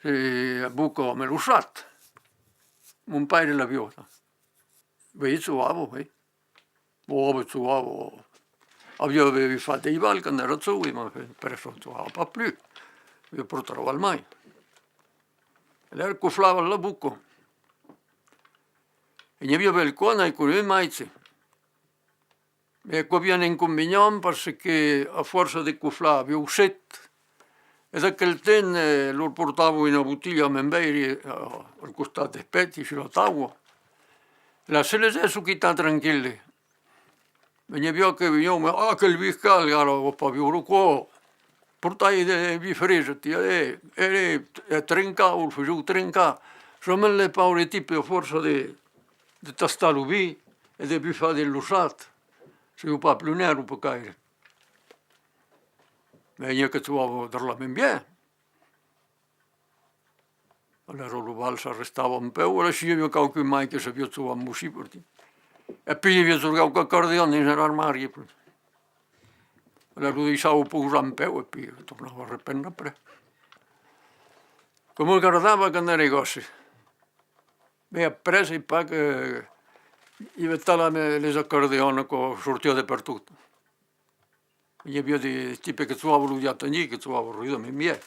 buco me l'ho usat. Mon padre l'aveva. Beh, trovavo, trovavo. Avevo fatto i val quando ero giovane, ma per non trovavo più. Io portavo al mai. E lei cufflava la buco. E ne aveva il cuore con i maizi. E qua viene inconveniente perché a forza di cufflare avevo set. E da quel tempo lo portavo in una bottiglia a memberi al costato dei petti, sulla tavola. La sera su chi sta tranquilli. Veniva che veniva, che il vicale era un po' più qua. Portai dei fresi, e trincavo, facevo trincare. Sono le paure tipi a forza di tastarlo via e di più fare dell'usato. Se io pas più nero per caire. Ma io che trovavo darla ben bene. Allora lo valsa restava un po', ora si io qualche mai che si piazzava a musì per te. E poi io giocavo con accordeone nell'armadio. Allora lo lasciavo posare un po' e poi tornavo a riprendere. Come guardava che non cose. Mi ha preso il pa che io stavo le accordeoni che sortiva dappertutto. Io avevo dei tipi che trovavo l'udiato lì, che trovavo il ruido, mi